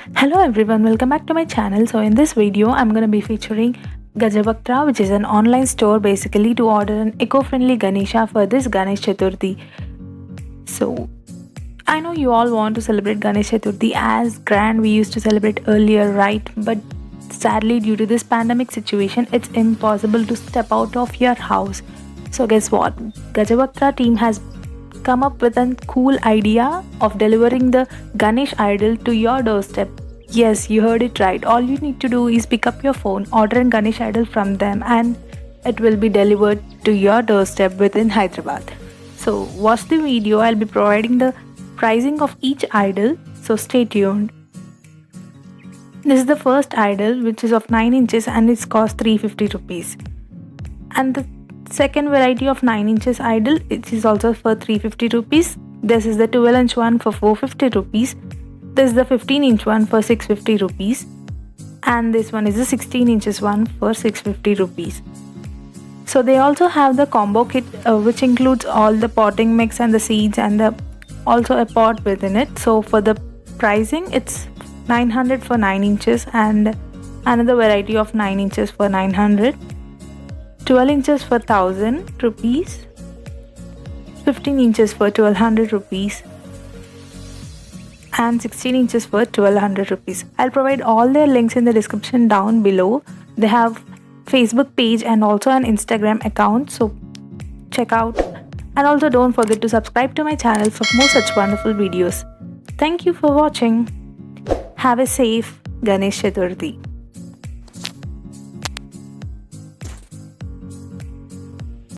Hello everyone, welcome back to my channel. So in this video, I'm going to be featuring Gajavaktra, which is an online store basically to order an eco-friendly Ganesha for this Ganesh Chathurti. So I know you all want to celebrate Ganesh Chathurti as grand we used to celebrate earlier, right? But sadly, due to this pandemic situation, it's impossible to step out of your house. So guess what? Gajavaktra team has come up with a cool idea of delivering the Ganesh idol to your doorstep. Yes, you heard it right. All you need to do is pick up your phone, order a Ganesh idol from them, and it will be delivered to your doorstep within Hyderabad. So watch the video. I'll be providing the pricing of each idol, so stay tuned. This is the first idol, which is of 9 inches and it's cost 350 rupees. And the second variety of 9 inches idol, it is also for 350 rupees. This is the 12-inch one for 450 rupees. This is the 15-inch one for 650 rupees. And this one is the 16 inches one for 650 rupees. So they also have the combo kit which includes all the potting mix and the seeds and also a pot within it. So for the pricing, it's 900 for 9 inches and another variety of 9 inches for 900. 12 inches for 1000 rupees, 15 inches for 1200 rupees, and 16 inches for 1200 rupees. I'll provide all their links in the description down below. They have Facebook page and also an Instagram account, so check out. And also don't forget to subscribe to my channel for more such wonderful videos. Thank you for watching. Have a safe Ganesh Chaturthi.